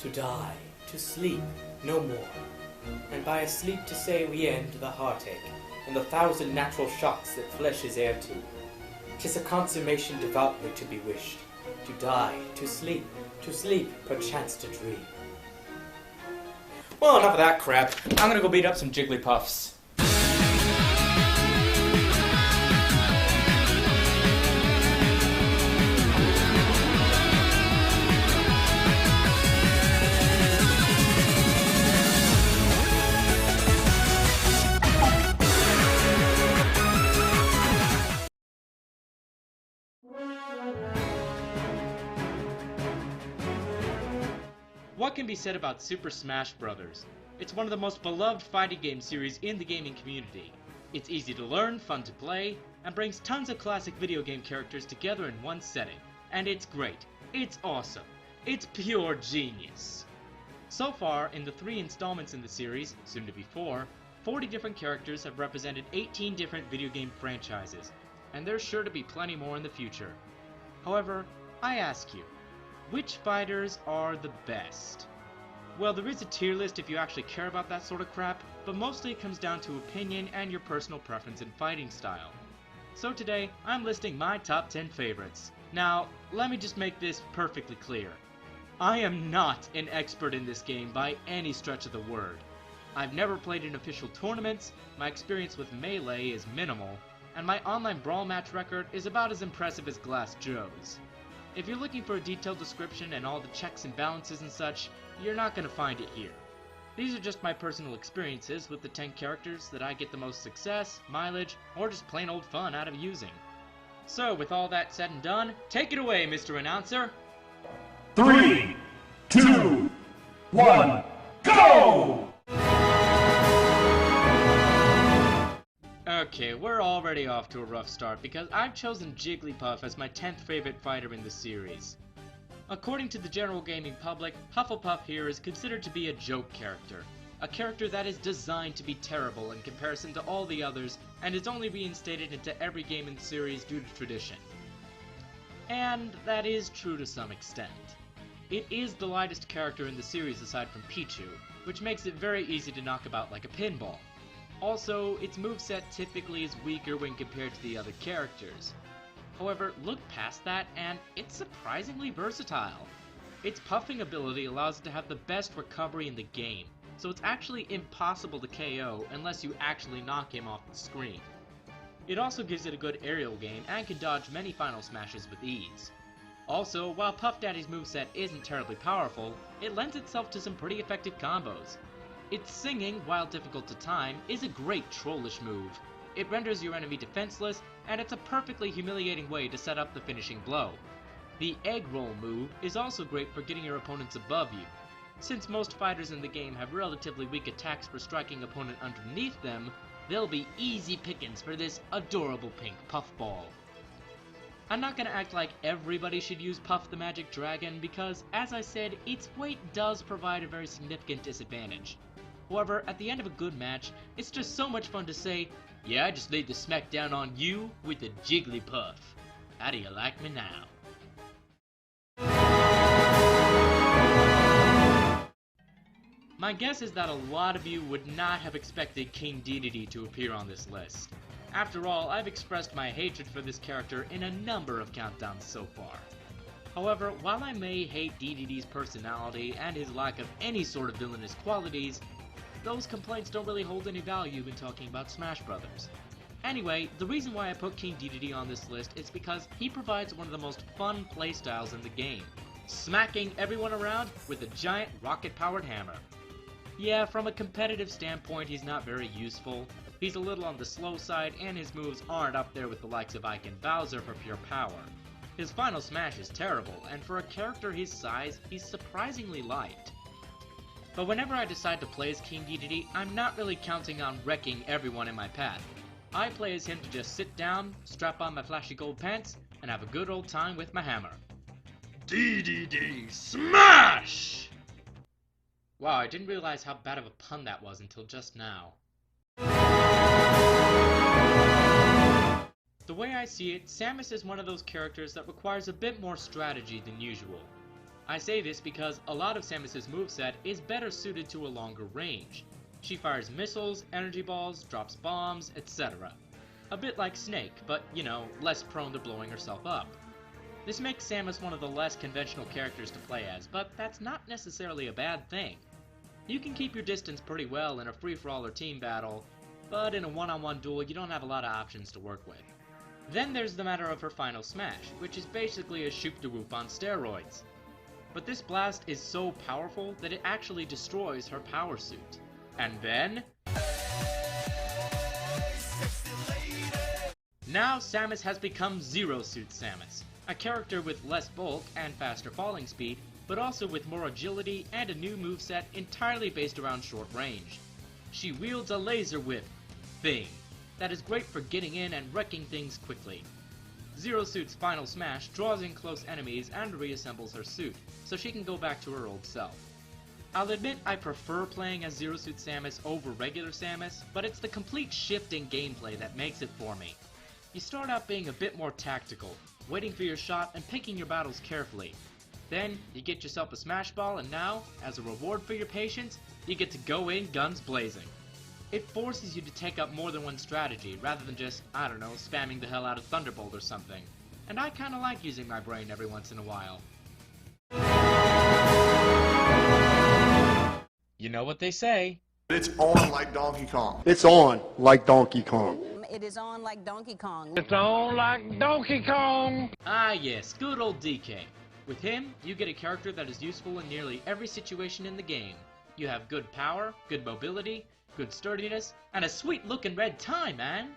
to die, to sleep no more. And by a sleep to say we end the heartache, and the thousand natural shocks that flesh is heir to. 'Tis a consummation devoutly to be wished, to die, to sleep, perchance to dream. Well, enough of that crap. I'm gonna go beat up some Jigglypuffs. What can be said about Super Smash Bros? It's one of the most beloved fighting game series in the gaming community. It's easy to learn, fun to play, and brings tons of classic video game characters together in one setting. And it's great. It's awesome. It's pure genius. So far, in the 3 installments in the series, soon to be 4, 40 different characters have represented 18 different video game franchises, and there's sure to be plenty more in the future. However, I ask you, which fighters are the best? Well, there is a tier list if you actually care about that sort of crap, but mostly it comes down to opinion and your personal preference in fighting style. So today, I'm listing my top 10 favorites. Now, let me just make this perfectly clear. I am not an expert in this game by any stretch of the word. I've never played in official tournaments, my experience with Melee is minimal, and my online brawl match record is about as impressive as Glass Joe's. If you're looking for a detailed description and all the checks and balances and such, you're not going to find it here. These are just my personal experiences with the 10 characters that I get the most success, mileage, or just plain old fun out of using. So with all that said and done, take it away, Mr. Announcer! 3, 2, 1, go! Okay, we're already off to a rough start because I've chosen Jigglypuff as my 10th favorite fighter in the series. According to the general gaming public, Hufflepuff here is considered to be a joke character. A character that is designed to be terrible in comparison to all the others and is only reinstated into every game in the series due to tradition. And that is true to some extent. It is the lightest character in the series aside from Pichu, which makes it very easy to knock about like a pinball. Also, its moveset typically is weaker when compared to the other characters. However, look past that and it's surprisingly versatile. Its puffing ability allows it to have the best recovery in the game, so it's actually impossible to KO unless you actually knock him off the screen. It also gives it a good aerial game and can dodge many final smashes with ease. Also, while Puff Daddy's moveset isn't terribly powerful, it lends itself to some pretty effective combos. Its singing, while difficult to time, is a great trollish move. It renders your enemy defenseless, and it's a perfectly humiliating way to set up the finishing blow. The egg roll move is also great for getting your opponents above you. Since most fighters in the game have relatively weak attacks for striking opponent underneath them, they'll be easy pickings for this adorable pink puffball. I'm not gonna act like everybody should use Puff the Magic Dragon because, as I said, its weight does provide a very significant disadvantage. However, at the end of a good match, it's just so much fun to say, "Yeah, I just laid the smackdown on you with a Jigglypuff. How do you like me now?" My guess is that a lot of you would not have expected King Dede to appear on this list. After all, I've expressed my hatred for this character in a number of countdowns so far. However, while I may hate Dede's personality and his lack of any sort of villainous qualities, those complaints don't really hold any value when talking about Smash Bros. Anyway, the reason why I put King Dede on this list is because he provides one of the most fun playstyles in the game, smacking everyone around with a giant rocket-powered hammer. Yeah, from a competitive standpoint, he's not very useful. He's a little on the slow side, and his moves aren't up there with the likes of Ike and Bowser for pure power. His final smash is terrible, and for a character his size, he's surprisingly light. But whenever I decide to play as King Dede, I'm not really counting on wrecking everyone in my path. I play as him to just sit down, strap on my flashy gold pants, and have a good old time with my hammer. Dede Smash! Wow, I didn't realize how bad of a pun that was until just now. The way I see it, Samus is one of those characters that requires a bit more strategy than usual. I say this because a lot of Samus's moveset is better suited to a longer range. She fires missiles, energy balls, drops bombs, etc. A bit like Snake, but, you know, less prone to blowing herself up. This makes Samus one of the less conventional characters to play as, but that's not necessarily a bad thing. You can keep your distance pretty well in a free-for-all or team battle, but in a one-on-one duel you don't have a lot of options to work with. Then there's the matter of her final smash, which is basically a shoop-de-whoop on steroids. But this blast is so powerful that it actually destroys her power suit. And then... now Samus has become Zero Suit Samus, a character with less bulk and faster falling speed, but also with more agility and a new moveset entirely based around short range. She wields a laser whip thing that is great for getting in and wrecking things quickly. Zero Suit's final smash draws in close enemies and reassembles her suit, so she can go back to her old self. I'll admit I prefer playing as Zero Suit Samus over regular Samus, but it's the complete shift in gameplay that makes it for me. You start out being a bit more tactical, waiting for your shot and picking your battles carefully. Then, you get yourself a smash ball, and now, as a reward for your patience, you get to go in guns blazing. It forces you to take up more than one strategy, rather than just, I don't know, spamming the hell out of Thunderbolt or something. And I kinda like using my brain every once in a while. You know what they say. It's on like Donkey Kong. It's on like Donkey Kong. It is on like Donkey Kong. It's on like Donkey Kong. Ah yes, good old DK. With him, you get a character that is useful in nearly every situation in the game. You have good power, good mobility, good sturdiness, and a sweet-looking red tie, man!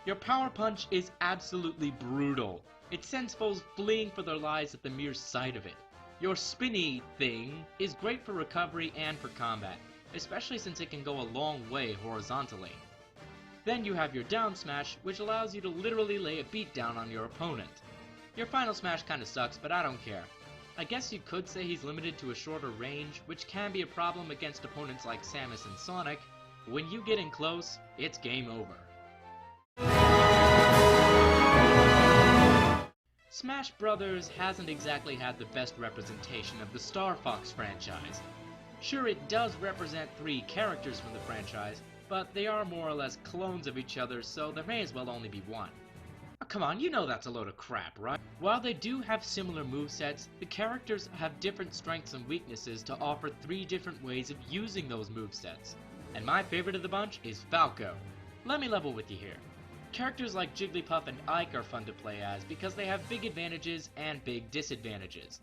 Your power punch is absolutely brutal. It sends foes fleeing for their lives at the mere sight of it. Your spinny thing is great for recovery and for combat, especially since it can go a long way horizontally. Then you have your down smash, which allows you to literally lay a beat down on your opponent. Your final smash kinda sucks, but I don't care. I guess you could say he's limited to a shorter range, which can be a problem against opponents like Samus and Sonic. When you get in close, it's game over. Smash Bros. Hasn't exactly had the best representation of the Star Fox franchise. Sure, it does represent 3 characters from the franchise, but they are more or less clones of each other, so there may as well only be one. Oh, come on, you know that's a load of crap, right? While they do have similar movesets, the characters have different strengths and weaknesses to offer 3 different ways of using those movesets. And my favorite of the bunch is Falco. Let me level with you here. Characters like Jigglypuff and Ike are fun to play as because they have big advantages and big disadvantages.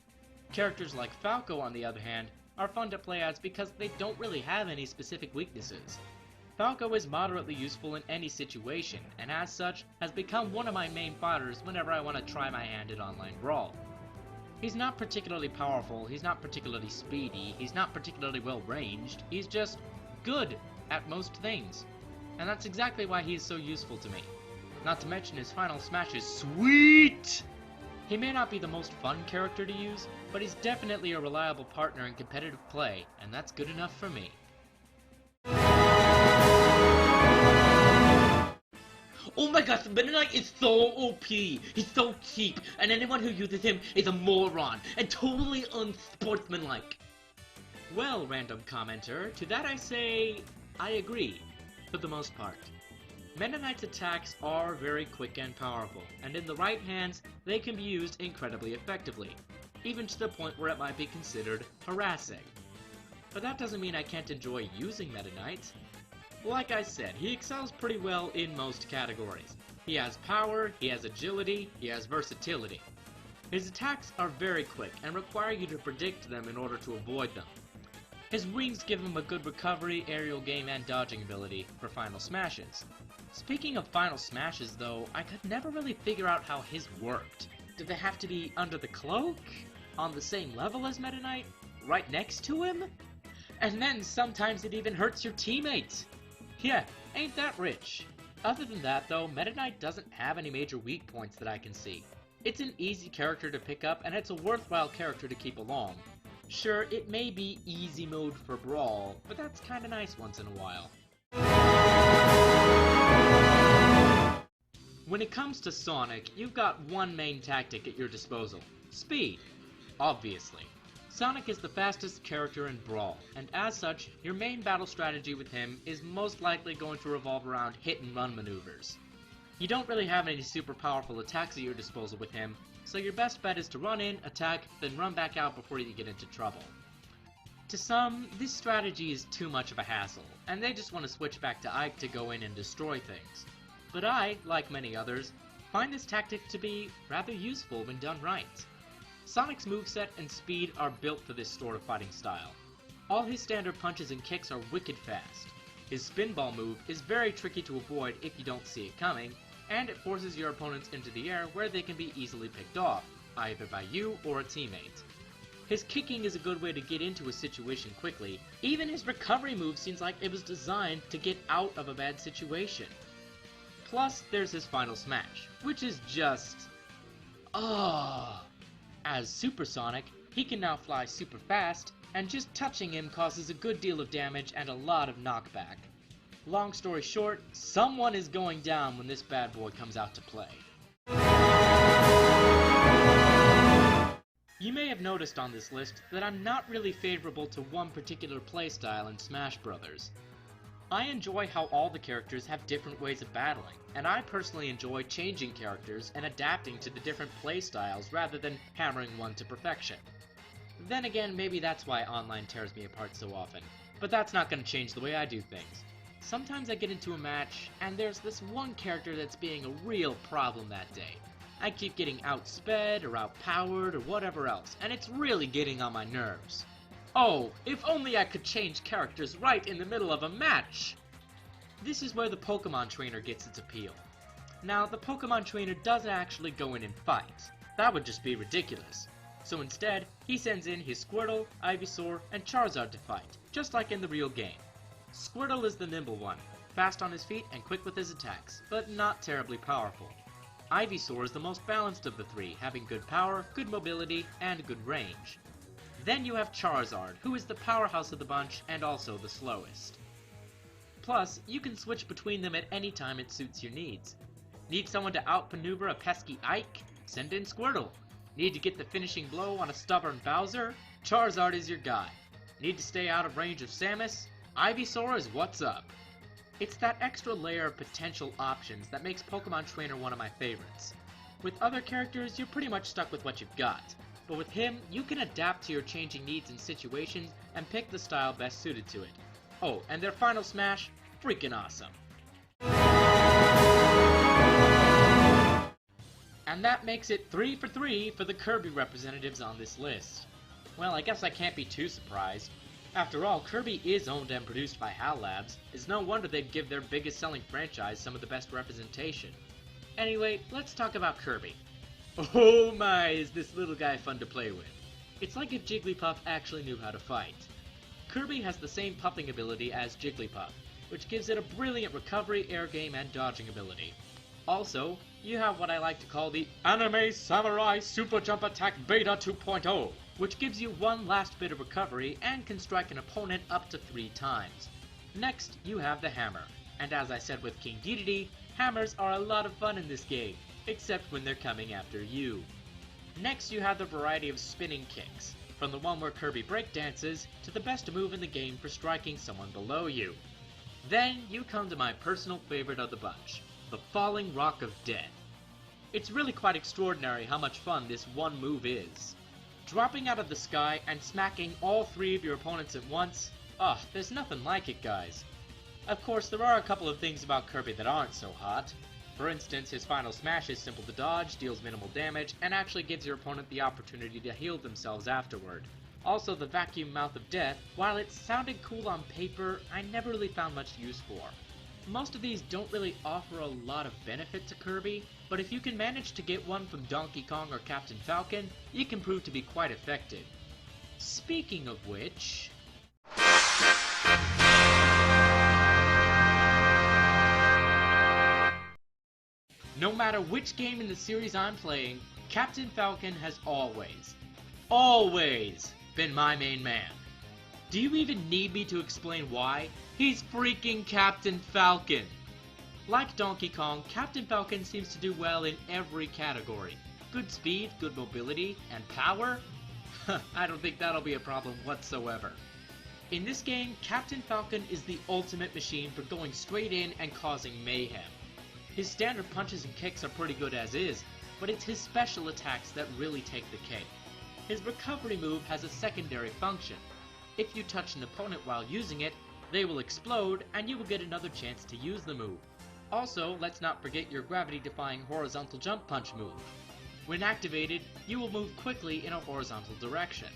Characters like Falco, on the other hand, are fun to play as because they don't really have any specific weaknesses. Falco is moderately useful in any situation, and as such, has become one of my main fighters whenever I want to try my hand at online brawl. He's not particularly powerful, he's not particularly speedy, he's not particularly well ranged, he's just good at most things. And that's exactly why he is so useful to me. Not to mention his final smash is sweet! He may not be the most fun character to use, but he's definitely a reliable partner in competitive play, and that's good enough for me. Oh my gosh, Meta Knight is so OP, he's so cheap, and anyone who uses him is a moron, and totally unsportsmanlike. Well, random commenter, to that I say, I agree, for the most part. Meta Knight's attacks are very quick and powerful, and in the right hands, they can be used incredibly effectively, even to the point where it might be considered harassing. But that doesn't mean I can't enjoy using Meta Knight. Like I said, he excels pretty well in most categories. He has power, he has agility, he has versatility. His attacks are very quick and require you to predict them in order to avoid them. His wings give him a good recovery, aerial game, and dodging ability for final smashes. Speaking of final smashes though, I could never really figure out how his worked. Did they have to be under the cloak? On the same level as Meta Knight? Right next to him? And then sometimes it even hurts your teammates! Yeah, ain't that rich? Other than that though, Meta Knight doesn't have any major weak points that I can see. It's an easy character to pick up and it's a worthwhile character to keep along. Sure, it may be easy mode for Brawl, but that's kinda nice once in a while. When it comes to Sonic, you've got one main tactic at your disposal. Speed. Obviously. Sonic is the fastest character in Brawl, and as such, your main battle strategy with him is most likely going to revolve around hit-and-run maneuvers. You don't really have any super powerful attacks at your disposal with him, so your best bet is to run in, attack, then run back out before you get into trouble. To some, this strategy is too much of a hassle, and they just want to switch back to Ike to go in and destroy things. But I, like many others, find this tactic to be rather useful when done right. Sonic's moveset and speed are built for this sort of fighting style. All his standard punches and kicks are wicked fast. His spinball move is very tricky to avoid if you don't see it coming, and it forces your opponents into the air where they can be easily picked off, either by you or a teammate. His kicking is a good way to get into a situation quickly. Even his recovery move seems like it was designed to get out of a bad situation. Plus, there's his final smash, which is just... As Super Sonic, he can now fly super fast, and just touching him causes a good deal of damage and a lot of knockback. Long story short, someone is going down when this bad boy comes out to play. You may have noticed on this list that I'm not really favorable to one particular playstyle in Smash Bros. I enjoy how all the characters have different ways of battling, and I personally enjoy changing characters and adapting to the different playstyles rather than hammering one to perfection. Then again, maybe that's why online tears me apart so often, but that's not going to change the way I do things. Sometimes I get into a match, and there's this one character that's being a real problem that day. I keep getting outsped or outpowered or whatever else, and it's really getting on my nerves. Oh, if only I could change characters right in the middle of a match! This is where the Pokemon Trainer gets its appeal. Now, the Pokemon Trainer doesn't actually go in and fight. That would just be ridiculous. So instead, he sends in his Squirtle, Ivysaur, and Charizard to fight, just like in the real game. Squirtle is the nimble one, fast on his feet and quick with his attacks, but not terribly powerful. Ivysaur is the most balanced of the three, having good power, good mobility, and good range. Then you have Charizard, who is the powerhouse of the bunch and also the slowest. Plus, you can switch between them at any time it suits your needs. Need someone to outmaneuver a pesky Ike? Send in Squirtle. Need to get the finishing blow on a stubborn Bowser? Charizard is your guy. Need to stay out of range of Samus? Ivysaur is what's up. It's that extra layer of potential options that makes Pokemon Trainer one of my favorites. With other characters, you're pretty much stuck with what you've got. But with him, you can adapt to your changing needs and situations and pick the style best suited to it. Oh, and their final smash? Freaking awesome. And that makes it 3 for 3 for the Kirby representatives on this list. Well, I guess I can't be too surprised. After all, Kirby is owned and produced by HAL Labs. It's no wonder they'd give their biggest selling franchise some of the best representation. Anyway, let's talk about Kirby. Oh my, is this little guy fun to play with. It's like if Jigglypuff actually knew how to fight. Kirby has the same puffing ability as Jigglypuff, which gives it a brilliant recovery, air game, and dodging ability. Also, you have what I like to call the Anime Samurai Super Jump Attack Beta 2.0, which gives you one last bit of recovery and can strike an opponent up to 3 times. Next, you have the hammer, and as I said with King Dede, hammers are a lot of fun in this game, except when they're coming after you. Next, you have the variety of spinning kicks, from the one where Kirby breakdances to the best move in the game for striking someone below you. Then, you come to my personal favorite of the bunch, the Falling Rock of Death. It's really quite extraordinary how much fun this one move is. Dropping out of the sky and smacking all 3 of your opponents at once, there's nothing like it, guys. Of course, there are a couple of things about Kirby that aren't so hot. For instance, his final smash is simple to dodge, deals minimal damage, and actually gives your opponent the opportunity to heal themselves afterward. Also, the Vacuum Mouth of Death, while it sounded cool on paper, I never really found much use for. Most of these don't really offer a lot of benefit to Kirby, but if you can manage to get one from Donkey Kong or Captain Falcon, it can prove to be quite effective. Speaking of which... no matter which game in the series I'm playing, Captain Falcon has always been my main man. Do you even need me to explain why? He's freaking Captain Falcon! Like Donkey Kong, Captain Falcon seems to do well in every category. Good speed, good mobility, and power? I don't think that'll be a problem whatsoever. In this game, Captain Falcon is the ultimate machine for going straight in and causing mayhem. His standard punches and kicks are pretty good as is, but it's his special attacks that really take the cake. His recovery move has a secondary function. If you touch an opponent while using it, they will explode and you will get another chance to use the move. Also, let's not forget your gravity-defying horizontal jump punch move. When activated, you will move quickly in a horizontal direction.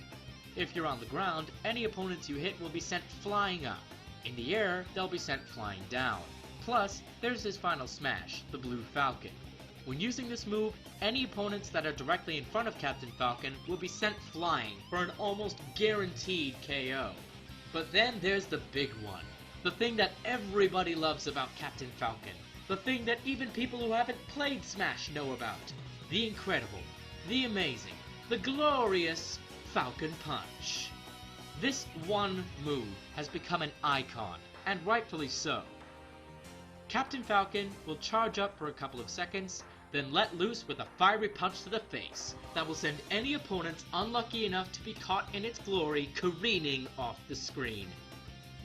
If you're on the ground, any opponents you hit will be sent flying up. In the air, they'll be sent flying down. Plus, there's his final smash, the Blue Falcon. When using this move, any opponents that are directly in front of Captain Falcon will be sent flying for an almost guaranteed KO. But then there's the big one. The thing that everybody loves about Captain Falcon. The thing that even people who haven't played Smash know about. The incredible, the amazing, the glorious Falcon Punch. This one move has become an icon, and rightfully so. Captain Falcon will charge up for a couple of seconds, then let loose with a fiery punch to the face that will send any opponents unlucky enough to be caught in its glory careening off the screen.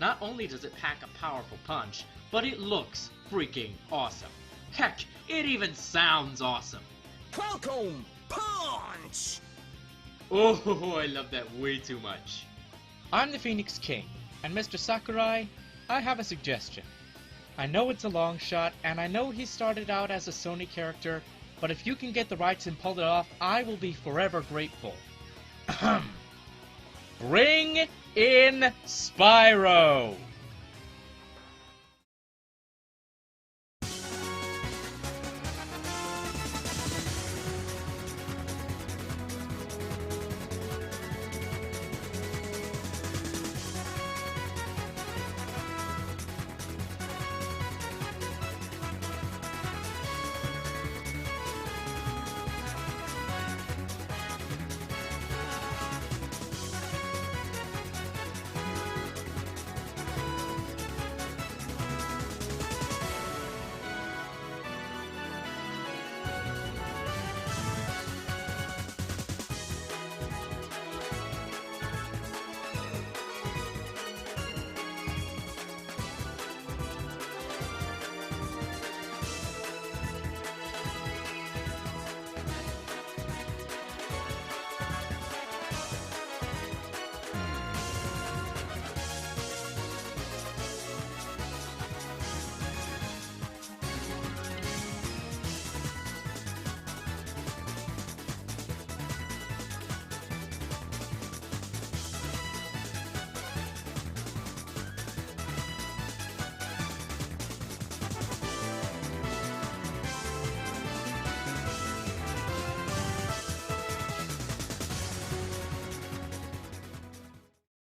Not only does it pack a powerful punch, but it looks freaking awesome. Heck, it even sounds awesome. Falcon Punch! Oh, I love that way too much. I'm the Phoenix King, and Mr. Sakurai, I have a suggestion. I know it's a long shot, and I know he started out as a Sony character, but if you can get the rights and pull it off, I will be forever grateful. Bring in Spyro!